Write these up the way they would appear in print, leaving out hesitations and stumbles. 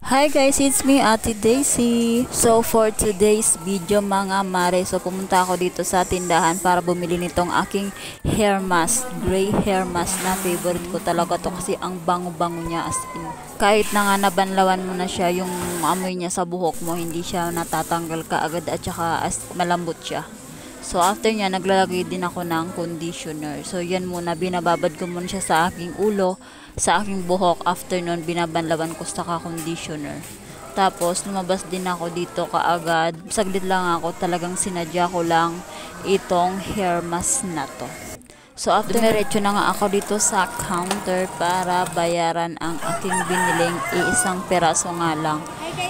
Hi guys, it's me Ate Daisy. So for today's video mga mare, so pumunta ako dito sa tindahan para bumili nitong aking hair mask, gray hair mask na favorite ko talaga to kasi ang bango-bango niya as in. Kahit na nga nabanlawan mo na siya, yung amoy niya sa buhok mo, hindi siya natatanggal kaagad at saka malambot siya. So after niya, naglalagay din ako ng conditioner. So yan muna, binababad ko muna siya sa aking ulo, sa aking buhok. After nun, binabanlawan ko sa conditioner. Tapos lumabas din ako dito kaagad. Saglit lang ako, talagang sinadya ko lang itong hair mask na to. So after, dumiretso na nga ako dito sa counter para bayaran ang aking biniling iisang peraso nga lang.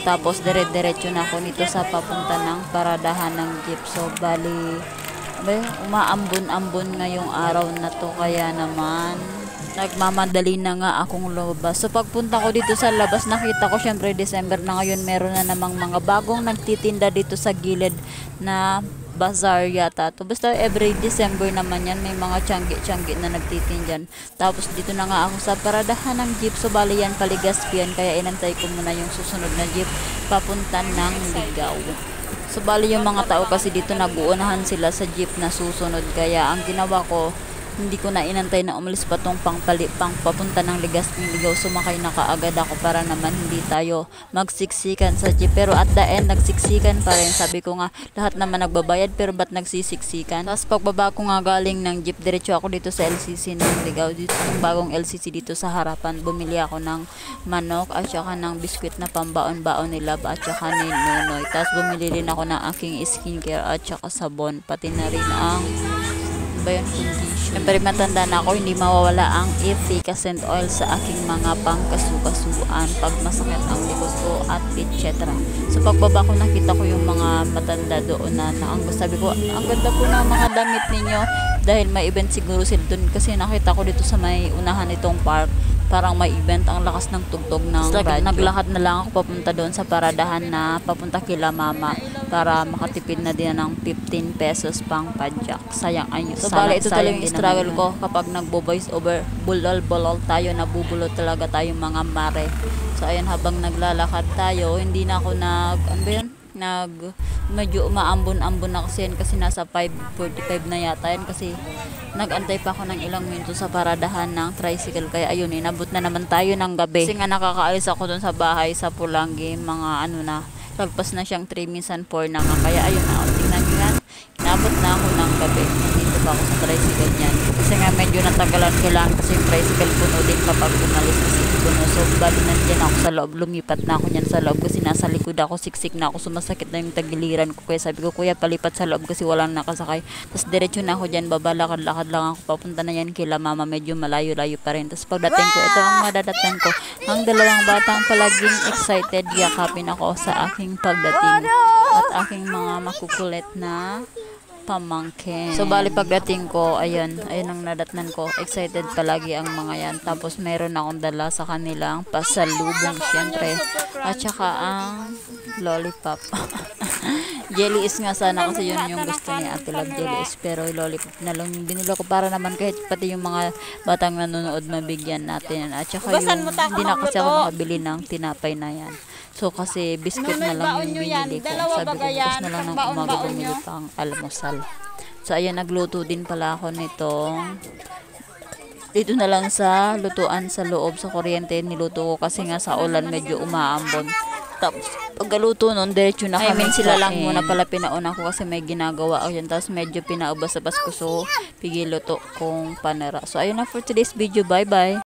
Tapos dire-diretso na ako nito sa papunta ng paradahan ng jeep. So bali, umaambon-ambon ngayong araw na to, kaya naman nagmamadali na nga akong lumabas. So pagpunta ko dito sa labas, nakita ko syempre December na ngayon, meron na namang mga bagong nagtitinda dito sa gilid na bazaar yata to. Basta every December naman yan, may mga tiyanggi-tiyanggi na nagtitindan. Tapos dito na nga ako sa paradahan ng jeep. So bali yan, Paligaspi yan, kaya inantay ko muna yung susunod na jeep papunta ng Ligaw. So bali yung mga tao kasi dito naguunahan sila sa jeep na susunod, kaya ang ginawa ko, hindi ko na inantay na umalis pa tong pang papunta ng Ligaw. Sumakay na kaagad ako para naman hindi tayo magsiksikan sa jeep. Pero at the end, nagsiksikan pa rin. Sabi ko nga, lahat naman nagbabayad, pero ba't nagsisiksikan? Tapos pagbaba ko nga galing ng jeep, diretso ako dito sa LCC ng Ligaw. Dito yung bagong LCC dito sa harapan. Bumili ako ng manok at saka ng biskwit na pambaon-baon ni Lab at saka ni Nonoy. Tapos bumili rin ako ng aking skincare at saka sabon. Pati na rin ang condition. Siyempre matanda na ako, hindi mawawala ang efficacy oil sa aking mga pangkasukasuan pag masakit ang likod ko at etc. So pagbaba ko, nakita ko yung mga matanda doon na sabi ko, ang ganda po ng mga damit ninyo, dahil may event siguro sila doon, kasi nakita ko dito sa may unahan itong park, parang may event, ang lakas ng tugtog ng radyo. Naglakad na lang ako papunta doon sa paradahan na papunta kila mama para makatipid na din ng 15 pesos pang padjak. Sayang ayun. So bali, ito talaga yung struggle ko kapag nagbo-voice over, bulol-bulol tayo, nabubulol talaga tayo mga mare. So ayun, habang naglalakad tayo, hindi na ako medyo umaambon-ambon na kasi yan, kasi nasa 5:45 na yata yan, kasi nagantay pa ako ng ilang minuto sa paradahan ng tricycle. Kaya ayun, inabot na naman tayo ng gabi, kasi nga nakakaalis ako dun sa bahay sa Pulangi, mga lagpas na siyang 3 minsan 4 na nga. Kaya ayun na, tingnan nyo yan, inabot na ako ng gabi. Nandito pa ako sa tricycle niyan, kasi nga medyo natagalan ko lang, kasi yung tricycle puno din kapag umalis, kasi puno. So bali nandiyan ako sa loob, lumipat na ako niyan sa loob kasi nasa likod ako, siksik na ako, sumasakit na yung tagiliran ko. Kaya sabi ko, kuya, palipat sa loob kasi walang nakasakay. Tapos diretso na ako dyan, babalakad-lakad lang ako papunta na yan kila mama, medyo malayo-layo pa rin. Tapos pagdating ko, ito ang madadatnan ko, ang dalawang batang palaging excited, yakapin ako sa aking pagdating at aking mga makukulit na pamangkin. So bali pagdating ko, ayun ang nadatnan ko, excited palagi ang mga yan. Tapos meron akong dala sa kanilang pasalubong syempre, at saka ang lollipop. Jelly is nga sana, kasi yun yung gusto ni Ate Love, jelly is, pero lollipop na lang yung binilo ko para naman kahit pati yung mga batang nanonood mabigyan natin. At saka yung hindi na kasi ako makabili ng tinapay na yan. So kasi biscuit na lang yung binili ko. Sabi ko, bukas na lang ng umaga bumili pang almusal. So ayan, nagluto din pala ako nitong, dito na lang sa lutuan sa loob, sa kuryente niluto ko kasi nga sa ulan medyo umaambon. Tapos pagkaluto nun, diretso na kami. Sila lang muna pala pinauna ko kasi may ginagawa ako yan. Tapos medyo pinaubas-abas ko, so pigiluto kong panara. So ayun na for today's video, bye bye.